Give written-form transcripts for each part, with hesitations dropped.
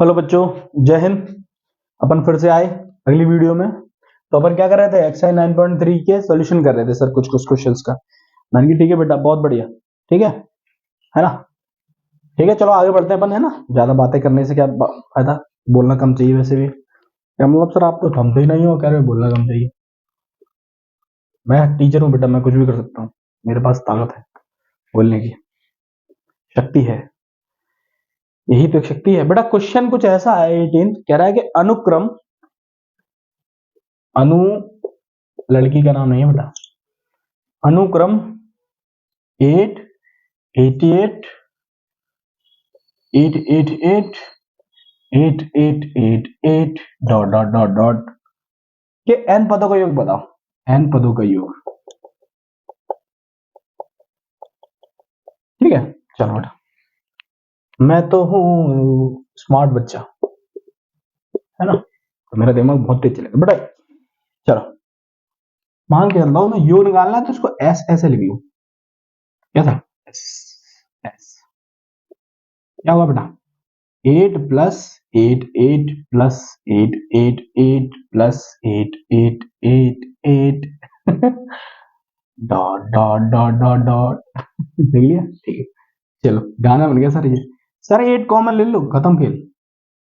Hello बच्चों, जय हिंद। अपन फिर से आए अगली वीडियो में। तो अपन क्या कर रहे थे, एक्सरसाइज 9.3 के सॉल्यूशन कर रहे थे सर, कुछ कुछ क्वेश्चंस का। मैंने कहा ठीक है बेटा, बहुत बढ़िया, ठीक है ना। ठीक है, चलो आगे बढ़ते हैं अपन, है ना। ज्यादा बातें करने से क्या फायदा, बोलना कम चाहिए वैसे भी। क्या मतलब सर, आप तो थमते ही नहीं हो, कह रहे हो बोलना कम चाहिए। मैं टीचर हूँ बेटा, मैं कुछ भी कर सकता हूँ, मेरे पास ताकत है, बोलने की शक्ति है। यही तो एक शक्ति है बेटा। क्वेश्चन कुछ ऐसा है, 18 कह रहा है कि अनुक्रम, अनु लड़की का नाम नहीं है बेटा, अनुक्रम 8, 88, 888, 8888 डॉट डॉट डॉट डॉट के एन पदों का योग बताओ। एन पदों का योग, ठीक है। चलो बेटा, मैं तो हूँ स्मार्ट बच्चा, है ना, तो मेरा दिमाग बहुत तेज चलेगा बेटा। चलो, मान के चलता हूँ मैं योग निकालना है तो इसको एस ऐसे लिख लूँ। क्या था, एस, एस क्या हुआ बेटा, 8 plus 8 plus 8 plus 8 dot dot dot dot dot देख लिया, ठीक है। चलो, गाना बन गया सर ये। सर 8 कॉमन ले लो, खत्म खेल।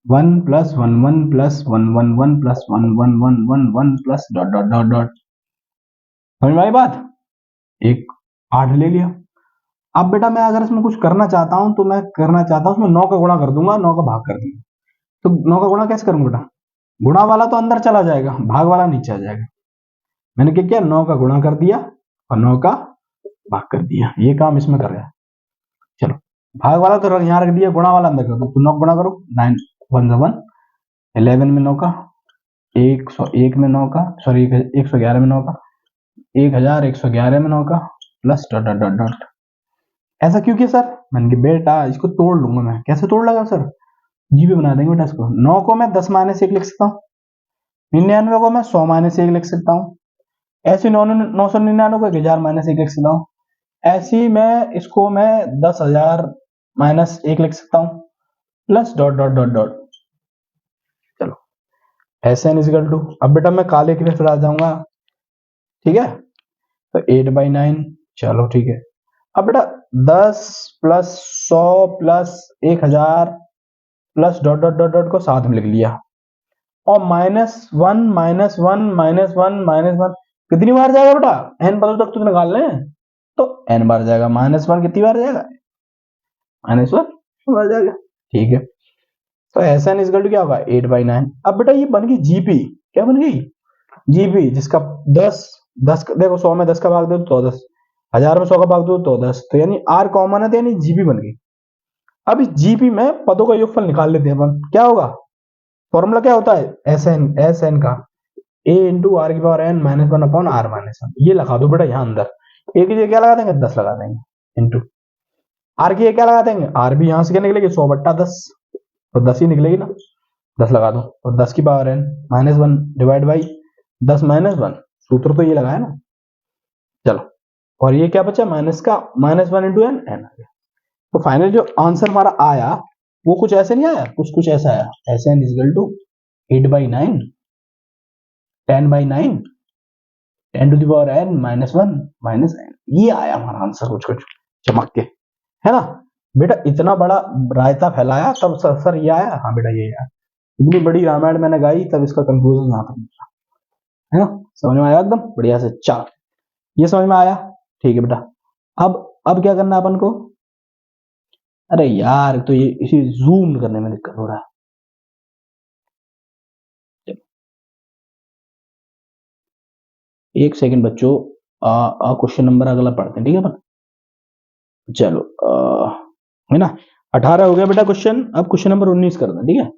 1 plus 1 plus 1 plus 1 plus dot dot dot dot. समझ में आई बात। एक 8 ले लिया। अब बेटा मैं अगर इसमें कुछ करना चाहता हूं तो मैं करना चाहता हूं, उसमें 9 का गुणा कर दूंगा, 9 का भाग कर दूंगा। तो 9 का गुणा कैसे करूंगा बेटा, गुणा वाला तो अंदर चला जाएगा, भाग वाला नीचे आ जाएगा। मैंने क्या किया, 9 का गुणा कर दिया और 9 का भाग कर दिया, ये काम इसमें कर रहा है। चलो, भाग वाला तो यहाँ रख दिया, गुणा वाला अंदर कर दो, तो 9 गुणा करो, 9 1 1, 11 में 9 का, 101 में 9 का, सॉरी 111 में 9 का, 1111 में 9 का, plus dot dot dot dot. ऐसा क्यों किया सर, मैंने कहा बेटा इसको तोड़ लूंगा मैं। कैसे तोड़ लगा सर, जी भी बना देंगे बेटा इसको। 9 को मैं 10 माइनस 1 लिख सकता हूँ, 99 को मैं 100 माइनस 1 लिख सकता हूँ, ऐसे 999 को 1000 माइनस 1 लिख सकता हूँ, ऐसी मैं इसको मैं 10,000 माइनस 1 लिख सकता हूँ, plus dot dot dot dot. चलो, एस एन इजिकल टू, अब बेटा मैं काले के लिए फिर आ जाऊंगा, ठीक है। तो 8/9, चलो ठीक है। अब बेटा 10 plus 100 plus 1000 plus dot dot dot dot को साथ में लिख लिया, और -1 -1 -1 कितनी बार जाएगा बेटा, एन पदों तक तो निकाल लें, तो एन बार जाएगा। -1 कितनी बार जाएगा, -1 बार जाएगा, ठीक है। तो एस एन इजकल टू क्या होगा, 8/9। अब बेटा ये बन गई जीपी, क्या बन गई, जीपी, जिसका 10 10 देखो, 100 में 10 का भाग दो तो 10, 1000 में 100 का भाग दो तो 10, तो यानी आर कॉमन है, तो यानी जीपी बन गई। अब इस जीपी में पदों का योगफल निकाल लेते हैं अपन। क्या होगा, फॉर्मूला क्या होता है, एस एन का ए इंटू आर की पावर एन -1 अपॉन आर -1। ये लगा दो बेटा यहाँ अंदर, ए की जगह क्या लगा देंगे, 10 लगा देंगे, इंटू आर की जगह क्या लगा देंगे, आर भी यहाँ से क्या निकलेगी, 100/10, तो 10 ही निकलेगी ना, 10 लगा दो, और 10 की पावर एन -1 डिवाइड बाई 10 -1, सूत्र तो ये लगाया ना। चलो, और ये क्या बचा, माइनस का -1 इंटू एन, एन आ गया। तो फाइनल जो आंसर हमारा आया वो कुछ ऐसे नहीं आया, कुछ कुछ ऐसा आया, S N equal to 8/9, 10/9, 10 to the power n -1 -n, ये आया हमारा आंसर कुछ कुछ चमक के, है ना। बेटा इतना बड़ा रायता फैलाया तब सर ये आया, हाँ बेटा ये आया। इतनी बड़ी रामायण मैंने गाई तब इसका कंक्लूजन यहाँ तक निकला, है ना। समझ में आया एकदम बढ़िया से। चल, ये समझ में आया, ठीक है बेटा। अब क्या करना है अपन को, अरे यार तो ये इसी जूम करने में दिक्कत हो रहा है। एक सेकंड बच्चों, क्वेश्चन नंबर अगला पढ़ते हैं, ठीक है अपन। चलो, है ना, 18 हो गया बेटा क्वेश्चन। अब क्वेश्चन नंबर 19 करना, ठीक है।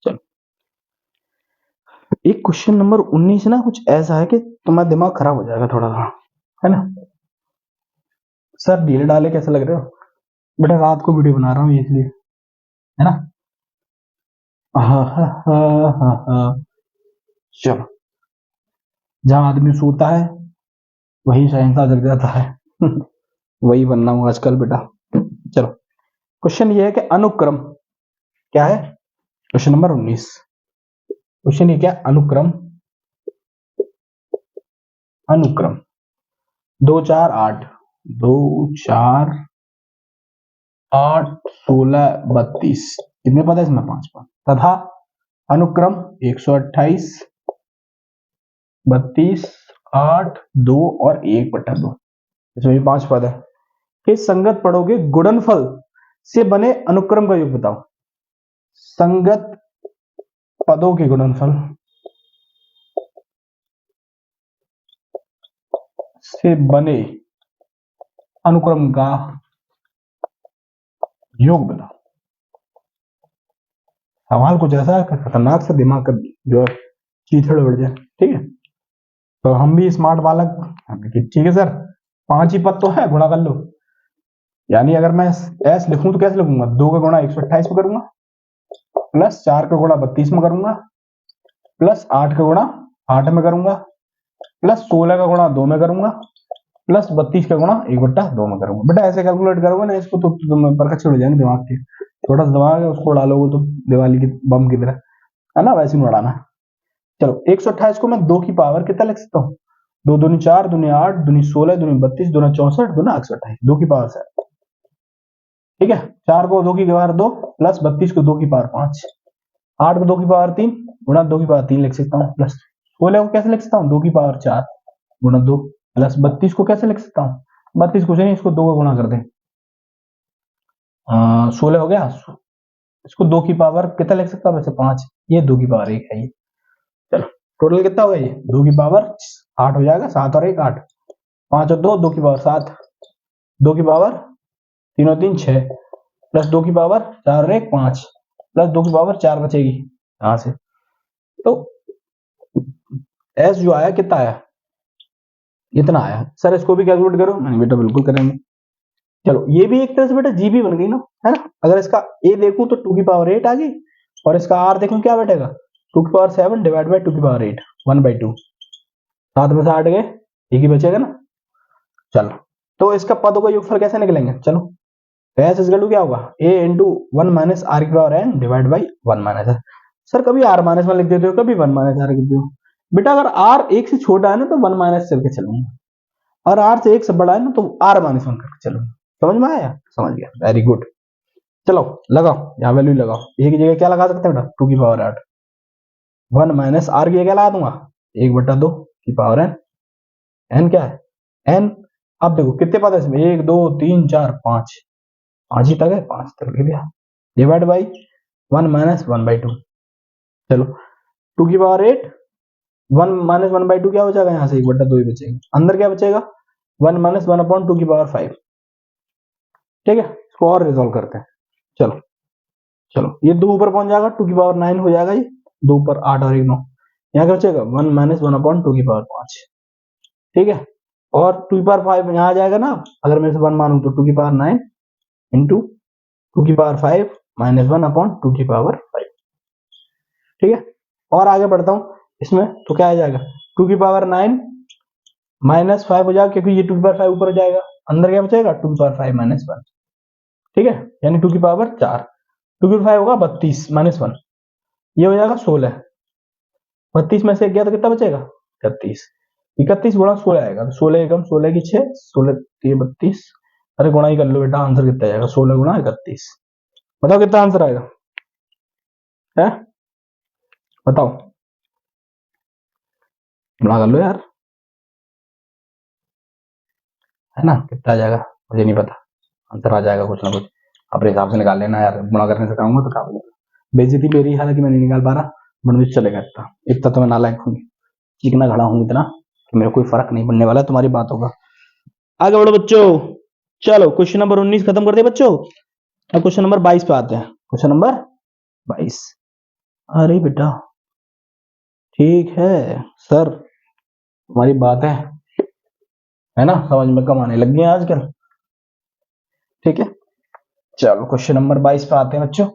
चलो, एक क्वेश्चन नंबर 19 ना कुछ ऐसा है कि तुम्हारा दिमाग खराब हो जाएगा थोड़ा सा, है ना। सर ढीले डाले कैसे लग रहे हो बेटा, रात को वीडियो बना रहा हूँ इसलिए, है ना। चलो, जहां आदमी सोता है वही शहंशाह जग जाता है। वही बनना हूँ आजकल बेटा। चलो क्वेश्चन ये है कि अनुक्रम क्या है, क्वेश्चन नंबर 19। क्वेश्चन ये क्या, अनुक्रम, अनुक्रम 2 4 8, 2 4 8 16 32, कितने पद है इसमें, 5 पद, तथा अनुक्रम 128 32 8 2 और 1/2, इसमें भी 5 पद है। कि संगत पदों के गुणनफल से बने अनुक्रम का योग बताओ। संगत पदों के गुणनफल से बने अनुक्रम का योग बताओ। सवाल कुछ ऐसा है खतरनाक सा, दिमाग का जो है कीचड़ उड़ जाए। ठीक है, तो हम भी स्मार्ट बालक, ठीक है सर 5 ही पद तो है, गुणा कर लो। यानी अगर मैं एस लिखूं तो कैसे लिखूंगा, 2 का गुणा 128 में करूंगा, प्लस 4 का गुणा 32 में करूंगा, प्लस 8 का गुणा 8 में करूंगा, प्लस 16 का गुणा 2 में करूंगा, प्लस 32 का गुणा 1/2 में करूंगा। बेटा ऐसे कैलकुलेट करोगे ना इसको तो तुम परखच उड़ जाएंगे दिमाग के। छोटा सा दिमाग है, उसको डालोगे तो दिवाली की बम की तरह, है ना, वैसे नहीं उड़ाना। चलो 128 को मैं 2 की पावर कितना लिख सकता हूँ, 2 दूनी 4 दूनी 8 दूनी 16 दूनी 32 दूना 64 दूना 128, 2 की पावर से। ठीक है, 4 को 2 की पावर 2 प्लस 32 को 2 की पावर 5, 8 को 2 की पावर 3 गुणा 2 की पावर 3 लिख सकता हूँ, प्लस 16 को कैसे लिख सकता हूँ, 2 की पावर 4 गुणा 2, प्लस 32 को कैसे लिख सकता हूँ, 32 कुछ नहीं, इसको 2 का गुणा कर दें, 16 हो गया, इसको 2 की पावर कितना लिख सकता हूँ वैसे 5, ये 2 की पावर 1 है ये। चलो टोटल कितना होगा ये, 2 की पावर 8 हो जाएगा, 7 और 1 8, 5 और 2 2 की पावर 7, 2 की पावर 3 और 3 6, प्लस 2 की पावर 4 और 1 5, प्लस 2 की पावर 4 बचेगी यहां से। तो एस जो आया कितना आया, इतना आया। सर इसको भी कैलकुलेट करो, मैंने बेटा बिल्कुल करेंगे। चलो ये भी एक तरह से बेटा जीबी बन गई ना, है ना। अगर इसका ए देखूं तो 2 की पावर 8 आ गई, और इसका आर देखूं क्या बैठेगा, 2 की पावर 7 डिवाइड बाई 2 की पावर 8 1/2, 7 में से 8 गए, एक ही बचेगा ना। चलो तो इसका पदों का योगफल कैसे निकलेंगे, चलो एस इज क्या होगा, ए इंटू 1 माइनस आर की power N divide by 1 minus R. Sir कभी आर माइनस 1 लिख देते हो, कभी 1 माइनस आर लिख देते हो। बेटा अगर आर 1 से छोटा है ना तो 1 माइनस करके चलूंगा, और आर से 1 से बड़ा है ना तो आर माइनस 1 करके चलूंगा। समझ में आया, समझ गया, वेरी गुड। चलो लगाओ, यहाँ वैल्यू लगाओ, ए की जगह क्या लगा सकते हैं बेटा, 2 की पावर 8, 1 माइनस आर की जगह लगा दूंगा 1/2 की पावर एन, एन क्या है एन। अब देखो कितने पद है इसमें, 1 2 3 4 5, 5 ही तक है, 5 तक लिख दिया, डिवाइड बाई 1 माइनस 1/2। चलो 2 की पावर 8, 1 माइनस 1/2 क्या हो जाएगा, यहाँ से 1/2 ही बचेगा, अंदर क्या बचेगा 1 माइनस 1/2 की पावर 5। ठीक है, इसको और रिजोल्व करते हैं। चलो चलो ये 2 ऊपर पहुंच जाएगा, 2 की पावर 9 हो जाएगा, ये 2 ऊपर 8 और 1 9, यहाँ क्या बचेगा 1 माइनस 1/2 की पावर 5। ठीक है, और 2 की पावर 5 यहाँ आ जाएगा ना, अगर मैं इसे 1 मानूं तो 2 की पावर 9 इंटू 2 की पावर 5 माइनस 1/2 की पावर 5। ठीक है, और आगे बढ़ता हूं इसमें, तो क्या आ जाएगा 2 की पावर 9 माइनस 5 हो जाएगा, क्योंकि ये 2 की पावर 5 ऊपर हो जाएगा, अंदर क्या बचेगा 2 की पावर 5 माइनस 1। ठीक है, यानी 2 की पावर 4, 2 की पावर 5 होगा 32 माइनस 1, ये हो जाएगा 16, 32 में से एक गया तो कितना बचेगा 31, 31 गुणा 16 आएगा, तो 16 एकम 16 की 6, 16 32, अरे गुणा ही कर लो बेटा, आंसर कितना आएगा 16 गुणा 31, बताओ कितना आंसर आएगा है, बताओ, गुणा कर लो यार, है ना, कितना आ जाएगा मुझे नहीं पता, आंसर आ जाएगा कुछ ना कुछ, अपने हिसाब से निकाल लेना यार, गुणा करने से कहूंगा तो क्या बोलेगा, बेइज्जती मेरी, हालांकि मैं नहीं निकाल पा रहा, बट चलेगा, इतना इतना तो मैं नालायक हूँ, चिकना खड़ा हूँ इतना कि मेरे कोई फर्क नहीं पड़ने वाला तुम्हारी बातों का। आगे बढ़ो बच्चों, चलो क्वेश्चन नंबर 19 खत्म कर दिया बच्चों, अब क्वेश्चन नंबर 22 पे आते हैं, क्वेश्चन नंबर 22। अरे बेटा ठीक है सर, तुम्हारी बात है ना, समझ में कम आने लग गई हैं आजकल। ठीक है, चलो क्वेश्चन नंबर 22 पे आते हैं बच्चों,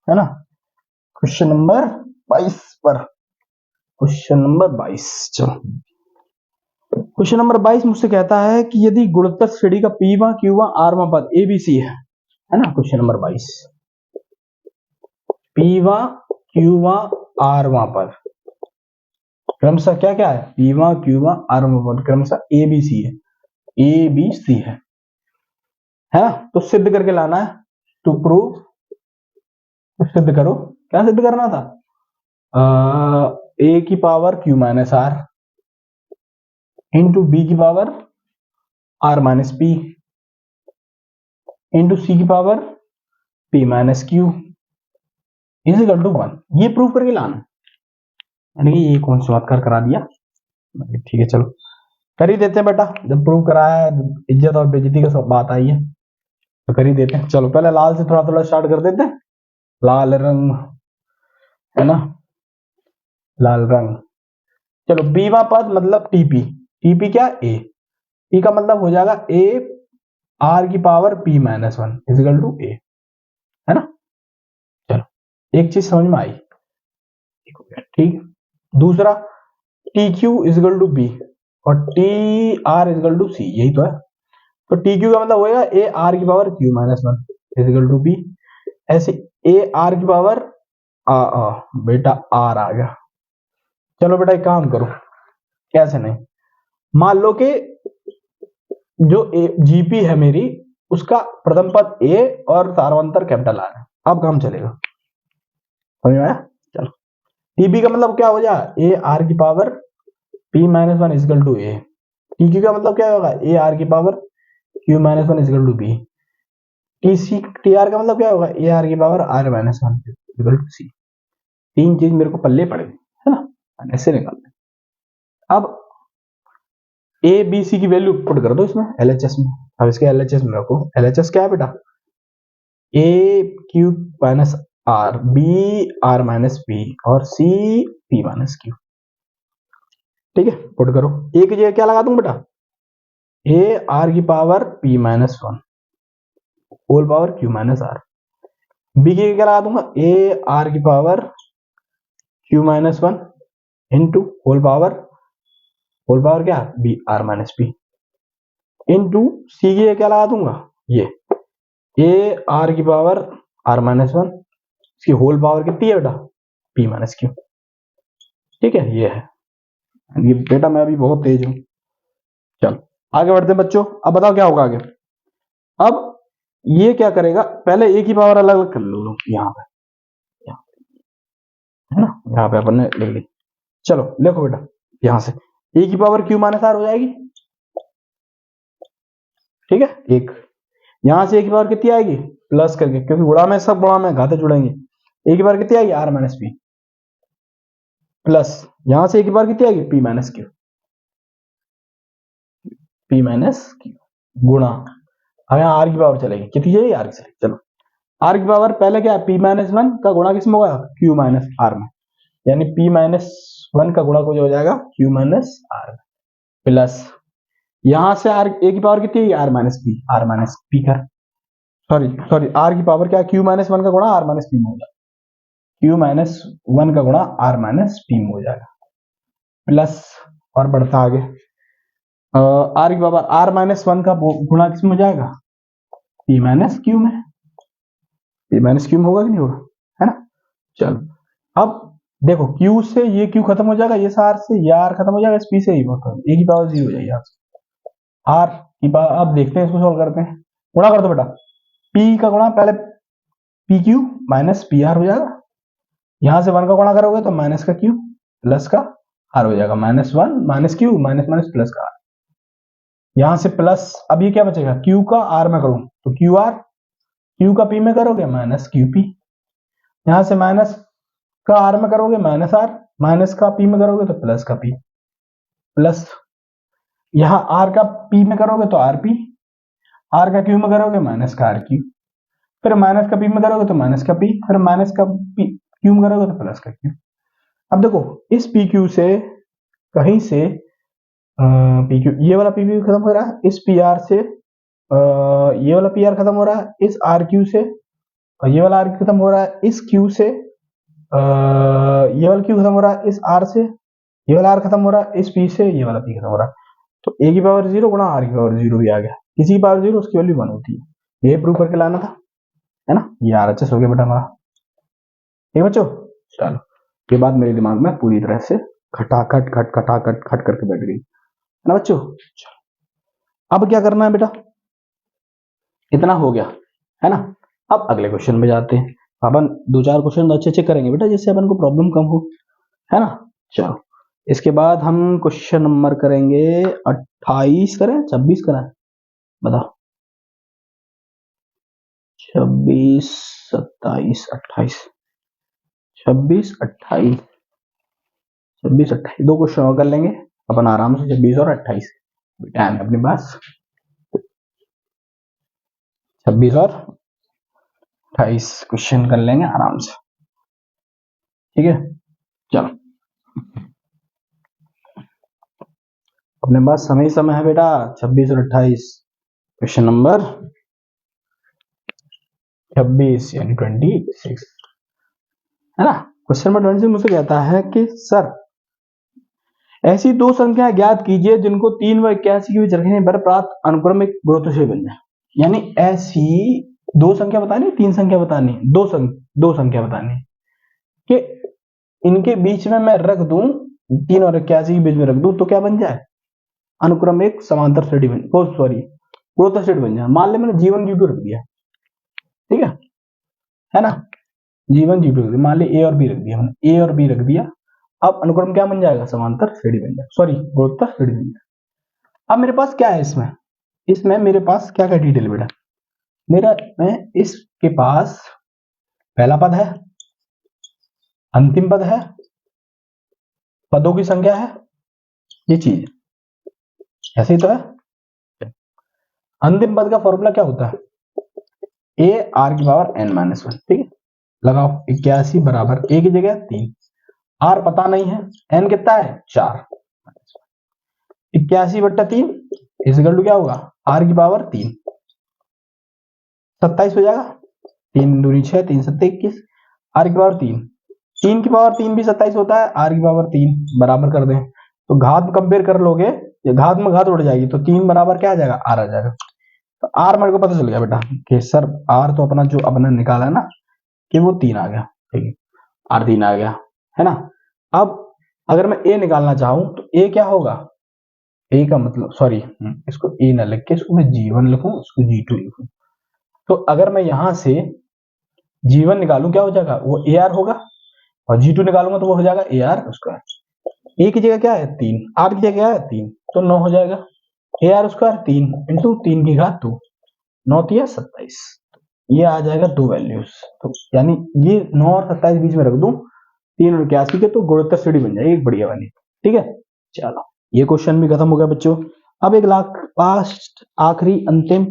है ना, क्वेश्चन नंबर 22 पर, क्वेश्चन नंबर 22, चलो क्वेश्चन नंबर 22 मुझसे कहता है कि यदि गुणोत्तर श्रेणी का P1 Q1 R1 पद ABC है ना। Question number 22 P1 Q1 R1 पद क्रमशः क्या क्या है, P1 Q1 R1 पद क्रमशः ABC है, ABC है ना। तो सिद्ध करके लाना है, टू प्रूव, सिद्ध करो। क्या सिद्ध करना था, A की power Q minus R into B की power R minus P into C की power P minus Q is equal to 1। ये प्रूव करके लाना, यानी कि ये कौन सी बात करा दिया, ठीक है चलो कर ही देते हैं बेटा। जब प्रूव कराया है, इज्जत और बेइज्जती का सब बात आई है तो कर ही देते हैं। चलो पहले लाल से थोड़ा थोड़ा स्टार्ट कर देते हैं। लाल रंग है ना, लाल रंग। चलो बीवा पद मतलब टीपी, टीपी क्या ए, टी का मतलब हो जाएगा ए आर की power p minus 1 is equal to a, है ना। चलो एक चीज समझ में आई, ठीक। दूसरा T Q equal to B और T R equal to C, यही तो है। तो टी क्यू का मतलब होगा ए आर की power Q minus 1 is equal to B, ऐसे ए आर की पावर बेटा आर आ गया। चलो बेटा एक काम करो, कैसे नहीं, मान लो कि जो जीपी है मेरी, उसका प्रथम पद ए और सार्वंतर कैपिटल आर है। अब काम चलेगा, समझ में आया। चलो टीपी का मतलब क्या हो जाए, ए आर की power p minus 1 is equal to a, t q का मतलब क्या होगा, ए आर की power Q minus 1 is equal to b, टीसी टी आर का मतलब क्या होगा, ए आर की power r minus 1 is equal to c. तीन चीज मेरे को पल्ले पड़ गई, है ना, ऐसे निकालते। अब ए बी सी की वैल्यू पुट कर दो इसमें एलएचएस में। अब इसके एलएचएस में रखो, एलएचएस क्या है बेटा, a q minus r, b r minus p और सी पी माइनस क्यू, ठीक है। पुट करो, ए की जगह क्या लगा दूं बेटा, ए आर की power p minus 1 whole power Q minus r, b की क्या लगा दूंगा, ए आर की power Q minus 1 into whole power क्या, b r minus p into c की क्या लगा दूंगा, ये ए आर की पावर आर माइनस 1, इसकी होल पावर कितनी है बेटा, पी माइनस क्यू, ठीक है। ये है, ये बेटा मैं अभी बहुत तेज हूं। चलो आगे बढ़ते हैं बच्चों, अब बताओ क्या होगा आगे। अब ये क्या करेगा, पहले ए की पावर अलग अलग कर लो यहाँ पे, है ना, यहाँ पे अपन ने लिख ली। चलो लिखो बेटा, यहां से ए की पावर क्यू माइनस आर हो जाएगी, ठीक है। एक यहां से ए की पावर कितनी आएगी, प्लस करके, क्योंकि गुणा में सब गुणा में घाते जुड़ेंगे। ए की पावर कितनी आएगी, आर माइनस पी, प्लस यहां से ए की पावर कितनी आएगी, P minus Q, P minus Q गुणा, अब यहाँ आर की पावर चलेगी, कितनी चाहिए, आर की चलेगी। चलो आर की पावर पहले क्या है, पी माइनस 1 का गुणा किसमें होगा, क्यू माइनस आर में, यानी पी माइनस 1 का गुणा कुछ हो जाएगा क्यू माइनस आर, प्लस यहां से आर ए की पावर कितनी है, आर माइनस पी कर, सॉरी आर की पावर क्या, क्यू माइनस 1 का गुणा आर माइनस पी में हो जाएगा, क्यू माइनस 1 का गुणा आर माइनस पी में हो जाएगा, प्लस और बढ़ता आगे आर की पावर आर माइनस 1 का गुणा किसमें हो जाएगा, पी माइनस क्यू में, पी माइनस क्यू में होगा कि नहीं होगा, है ना। चलो अब देखो क्यू से ये क्यू खत्म हो जाएगा, ये आर से ये आर खत्म हो जाएगा, इस पी से ही ए की पावर 0 हो जाएगी आर की पावर। अब देखते हैं इसको सॉल्व करते हैं, गुणा कर दो बेटा, पी का गुणा पहले P Q minus P R हो जाएगा, यहां से 1 का गुणा करोगे तो माइनस का क्यू प्लस का आर हो जाएगा, minus 1 minus Q minus minus plus का आर, यहां से प्लस, अब ये क्या बचेगा, क्यू का आर में करूं तो क्यू आर, क्यू का पी में करोगे माइनस क्यू पी, यहां से माइनस का आर में करोगे माइनस आर, माइनस का पी में करोगे तो प्लस का पी, प्लस यहां आर का पी में करोगे तो आर पी, आर का क्यू में करोगे माइनस का आर क्यू, फिर माइनस का पी में करोगे तो माइनस का पी, फिर माइनस का पी क्यू में करोगे तो प्लस का क्यू। अब देखो इस पी क्यू से कहीं से पी क्यू, ये वाला पी क्यू खत्म हो रहा है, इस पी आर से ये वाला पी आर खत्म हो रहा है, इस आर क्यू से ये वाला आर खत्म हो रहा है, इस क्यू से ये वाला क्यू खत्म हो रहा है, इस आर से ये वाला आर खत्म हो रहा है, इस पी से ये वाला पी खत्म हो रहा है। तो a की पावर 0 गुणा r की पावर 0 भी आ गया, किसी की पावर 0 उसकी वैल्यू 1 होती है, ये प्रूव करके लाना था, है ना। ये RHS हो गया बेटा हमारा, ठीक बच्चों। चलो ये बात मेरे दिमाग में पूरी तरह से खटाखट खट खटाखट खट करके बैठ गई, है ना बच्चों। अब क्या करना है बेटा, इतना हो गया, है ना। अब अगले क्वेश्चन में जाते हैं, अपन 2-4 क्वेश्चन अच्छे अच्छे करेंगे बेटा, जिससे अपन को प्रॉब्लम कम हो, है ना। चलो इसके बाद हम क्वेश्चन नंबर करेंगे 28 करें 26 करें, बताओ। 26 27 28, 26 28, 26 28 दो क्वेश्चन और कर लेंगे अपन आराम से, 26 और 28 टाइम है अपने पास, 26 और 28 क्वेश्चन कर लेंगे आराम से, ठीक है। चलो अपने पास समय ही समय है बेटा, 26 और 28, क्वेश्चन नंबर 26 यानी 26, है ना। क्वेश्चन नंबर 26 मुझसे कहता है कि सर ऐसी दो संख्या ज्ञात कीजिए जिनको 3 व 81 के बीच रखने पर प्राप्त अनुक्रमिक गुणोत्तर बन जाए। यानी ऐसी दो संख्या बतानी, 3 संख्या बतानी, दो संख्या बतानी कि इनके बीच में मैं रख दूं, 3 और 81 के बीच में रख दूं तो क्या बन जाए, अनुक्रमिक समांतर श्रेणी बन, सॉरी गुणोत्तर श्रेणी बन जाए। मान ले मैंने G1 G2 रख दिया, ठीक है ना, G1 G2 रख दिया, मान ले A और B रख दिया, मैंने A और B रख दिया। अब अनुक्रम क्या बन जाएगा, समांतर श्रेणी बन जाएगा, सॉरी गुणोत्तर श्रेणी बन जाएगा। अब मेरे पास क्या है इसमें, इसमें मेरे पास क्या क्या डिटेल बेटा, मेरा मैं इसके पास पहला पद है, अंतिम पद है, पदों की संख्या है, ये चीज ऐसे ही तो है। अंतिम पद का फॉर्मूला क्या होता है, a r की पावर n-1, ठीक है। लगाओ 81 बराबर a की जगह 3, r पता नहीं है, n कितना है 4, 81/3 इक्वल टू क्या होगा, r की पावर 3, 27 हो जाएगा, 3 दूनी 6, 3 7 21, r की पावर 3, 3 की पावर 3 भी 27 होता है, r की पावर 3 बराबर कर दें तो घात में कंपेयर कर लोगे, ये घात में घात उड़ जाएगी तो 3 बराबर क्या आ जाएगा, r आ जाएगा। तो r मेरे को पता चल गया बेटा कि सर r तो अपना जो अपने निकाला है ना कि वो 3 आ गया, ठीक है, r 3 आ गया, है ना। अब अगर मैं a निकालना चाहूं तो a क्या होगा, a का मतलब सॉरी इसको a ना लिख के इसको मैं G1 लिखूं, इसको G2 लिखूं। तो अगर मैं यहां से G1 निकालूं क्या हो जाएगा, वो AR होगा, और G2 निकालूंगा तो वो हो जाएगा AR स्क्वायर। A की जगह क्या है 3, R की जगह क्या है 3, तो 9 हो जाएगा, AR स्क्वायर 3 इंटू 3 की घात 2, 9 तिया 27, ये आ जाएगा दो वैल्यूज। तो यानी ये 9 और 27 बीच में रख दूं 3 और 81 के, तो गुणोत्तर श्रेणी बन जाएगी एक बढ़िया वाली, ठीक है। चलो ये क्वेश्चन भी खत्म हो गया बच्चों। अब एक लास्ट आखिरी अंतिम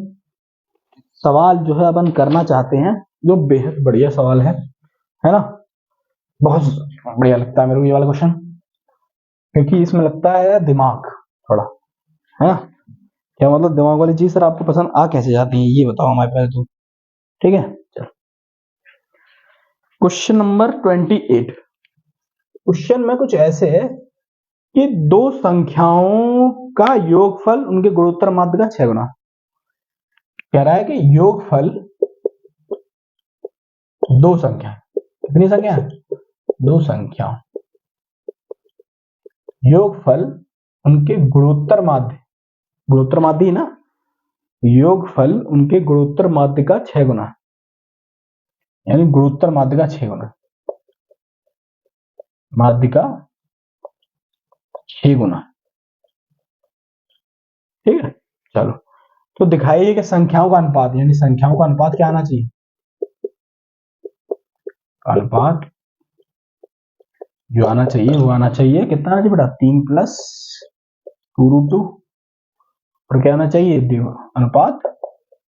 सवाल जो है अपन करना चाहते हैं, जो बेहद बढ़िया सवाल है ना, बहुत बढ़िया लगता है मेरे को ये वाला क्वेश्चन, क्योंकि इसमें लगता है दिमाग थोड़ा, है ना। क्या मतलब दिमाग वाली चीज सर आपको पसंद आ कैसे जाती है ये बताओ हमारे पास तो, ठीक है। चलो क्वेश्चन नंबर 28, क्वेश्चन में कुछ ऐसे है कि दो संख्याओं का योगफल उनके गुणोत्तर माध्य का 6 गुना, कह रहा है कि योगफल दो संख्या, कितनी संख्या, दो संख्या, योगफल उनके गुणोत्तर माध्य, गुणोत्तर माध्य ही ना, योगफल उनके गुणोत्तर माध्य का 6 गुना, यानी गुणोत्तर माध्य का 6 गुना, माध्य का 6 गुना, ठीक है। चलो तो दिखाइए कि संख्याओं का अनुपात, यानी संख्याओं का अनुपात क्या आना चाहिए, अनुपात जो आना चाहिए वो आना चाहिए कितना आना चाहिए बेटा, 3 प्लस 2√2, और क्या आना चाहिए अनुपात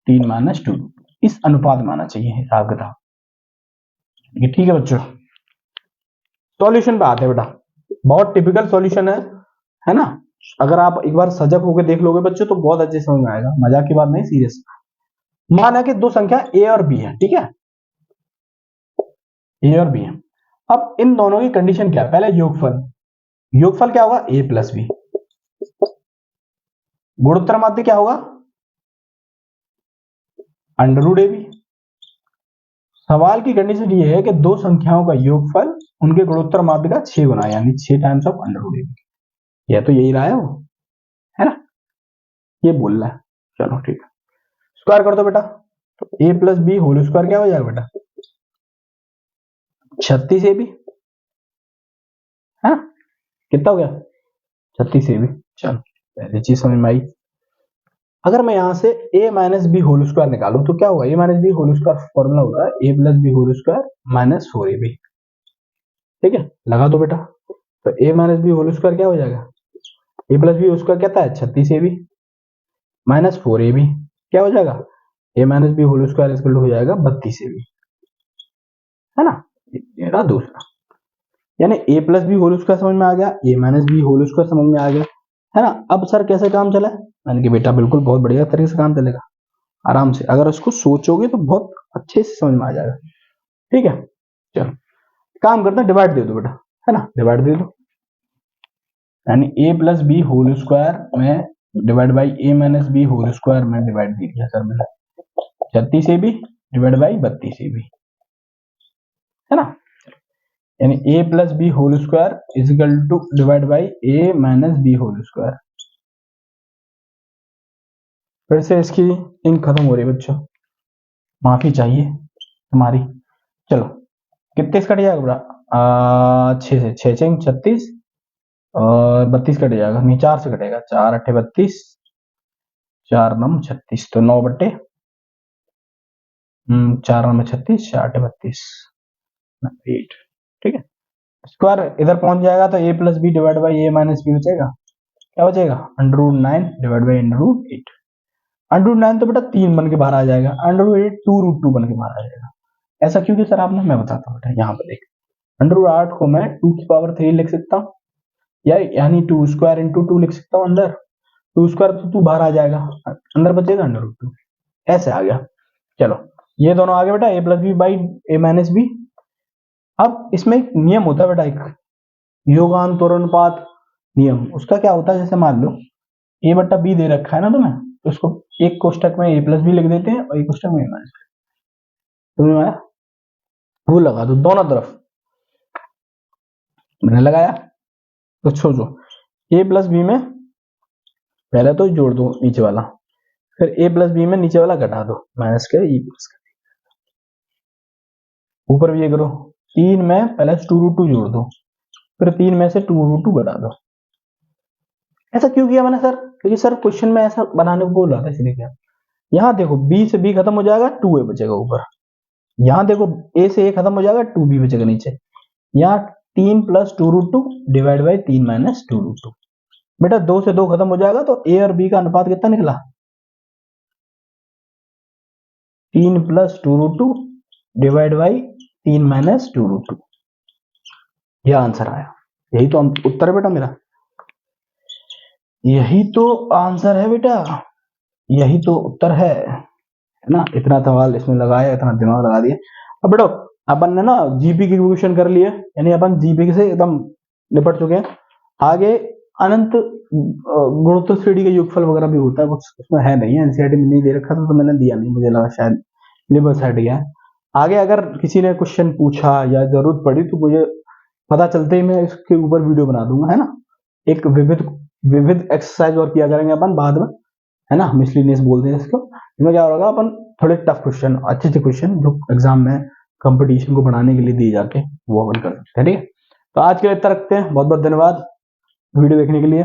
3 माइनस 2, इस अनुपात में आना चाहिए हिसाब किताब, ठीक है बच्चों। सॉल्यूशन पे आते हैं बेटा, बहुत टिपिकल सॉल्यूशन है ना। अगर आप एक बार सजग होकर देख लोगे बच्चों तो बहुत अच्छे समझ में आएगा, मजाक की बात नहीं, सीरियस। माना कि दो संख्या a और b है, ठीक है, a और b है। अब इन दोनों की कंडीशन क्या है, पहले योगफल, योगफल क्या होगा a प्लस बी, गुणोत्तर माध्य क्या होगा? √AB। सवाल की कंडीशन ये है कि दो संख्याओं का योगफल उनके गुणोत्तर माध्य का 6 गुना, यानी 6 टाइम्स ऑफ √AB। यह तो यही रहा है वो, है ना, ये बोल रहा है। चलो ठीक है, स्क्वायर कर दो बेटा। तो a plus B whole square क्या हो जाएगा बेटा? 36AB है, कितना हो गया? 36AB। चलो पहली चीज समझ में आई। अगर मैं यहां से a minus B whole square निकालू तो क्या होगा? a minus B whole square formula होगा a plus B whole square minus 4ab। ठीक है, लगा दो बेटा। तो a minus B whole square क्या हो जाएगा? a plus B whole square क्या है? 36ab माइनस 4ab क्या हो जाएगा? a minus B whole square इसका हो जाएगा 32ab, है ना। ये रहा दूसरा, यानी a plus B whole square समझ में आ गया, a minus B whole square समझ में आ गया, है ना। अब सर कैसे काम चला है? मैंने कि बेटा बिल्कुल बहुत बढ़िया तरीके से काम चलेगा, आराम से। अगर उसको सोचोगे तो बहुत अच्छे से समझ में आ जाएगा। ठीक है, चलो काम करते हैं, डिवाइड दे दो बेटा, है ना, डिवाइड दे दो। यानी a plus B whole square में divide by a minus B whole square में डिवाइड दे दिया सर मैंने। 36ab डिवाइड बाई 32ab, है ना। यानी a plus B whole square is equal to divide by a minus B whole square. फिर से इसकी इंक खत्म हो रही है बच्चों, माफी चाहिए तुम्हारी। चलो कितने से कट जाएगा बेटा? 6 से, 6 6 36 और 32 कट जाएगा, नहीं 4 से कटेगा, 4 8 32, 4 9 36, तो 9 बट्टे 4 9 36, 4 8 32, 8। ठीक है, स्क्वायर इधर पहुंच जाएगा तो a plus B divide by a minus B बचेगा, क्या बचेगा? √9 डिवाइड बाई √8। √9 तो बेटा 3 बन के बाहर आ जाएगा, √8 2√2 बन के बाहर आ जाएगा। ऐसा क्योंकि सर आपने, मैं बताता हूँ बेटा, यहाँ पर देख, √8 को मैं 2 की पावर 3 लिख सकता हूँ, या यानी 2 स्क्वायर इंटू 2 लिख सकता हूँ। अंदर 2 स्क्वायर तो 2 बाहर आ जाएगा, अंदर बचेगा √2, ऐसे आ गया। चलो ये दोनों आ गए बेटा, a plus B by a minus B. अब इसमें एक नियम होता है बेटा, एक योगांतरोनुपात नियम। उसका क्या होता है? जैसे मान लो a बट्टा b दे रखा है ना तुम्हें, तो उसको एक कोष्टक में a प्लस बी लिख देते हैं और एक कोष्टक में a माइनस बी, तुम्हें आया? वो लगा दो दोनों तरफ, मैंने लगाया। तो सोचो a प्लस बी में पहले तो जोड़ दो नीचे वाला, फिर a प्लस बी में नीचे वाला घटा दो, माइनस के e प्लस का, ऊपर भी ये करो। 3 में पहले 2√2 जोड़ दो, फिर 3 में से 2√2 घटा दो। ऐसा क्यों किया मैंने सर? क्योंकि सर क्वेश्चन में ऐसा बनाने को बोल रहा था, इसलिए क्या। यहाँ देखो b से b खत्म हो जाएगा, 2a बचेगा ऊपर। यहाँ देखो a से a खत्म हो जाएगा, 2b बचेगा नीचे। यहाँ 3 प्लस 2√2 डिवाइड बाई 3 माइनस 2√2। बेटा 2 से 2 खत्म हो जाएगा, तो a और b का अनुपात कितना निकला? 3 प्लस 2√2 डिवाइड बाई 3 माइनस 2√2। यह आंसर आया। यही तो उत्तर है बेटा मेरा, यही तो आंसर है बेटा, यही तो उत्तर है ना। इतना सवाल इसमें लगाया, इतना दिमाग लगा दिया। अब बेटा अपन ने ना जीपी की क्वेश्चन कर लिए, यानी अपन जीपी से एकदम निपट चुके हैं। आगे अनंत गुणोत्तर श्रेणी का योगफल वगैरह भी होता है, कुछ उसमें है नहीं है, एनसीईआरटी में नहीं दे रखा था तो मैंने दिया नहीं, मुझे लगा शायद सिलेबस हट गया है। आगे अगर किसी ने क्वेश्चन पूछा या जरूरत पड़ी तो मुझे पता चलते ही मैं इसके ऊपर वीडियो बना दूंगा, है ना। एक विविध एक्सरसाइज और किया करेंगे अपन बाद में, है ना, मिसलिनियस बोलते हैं इसको। इसमें क्या होगा, अपन थोड़े टफ क्वेश्चन, अच्छे अच्छे क्वेश्चन जो एग्जाम में कंपटीशन को बढ़ाने के लिए दिए जाते हैं, वो अपन कर सकते हैं। ठीक है, तो आज के लिए इतना रखते हैं। बहुत बहुत धन्यवाद वीडियो देखने के लिए।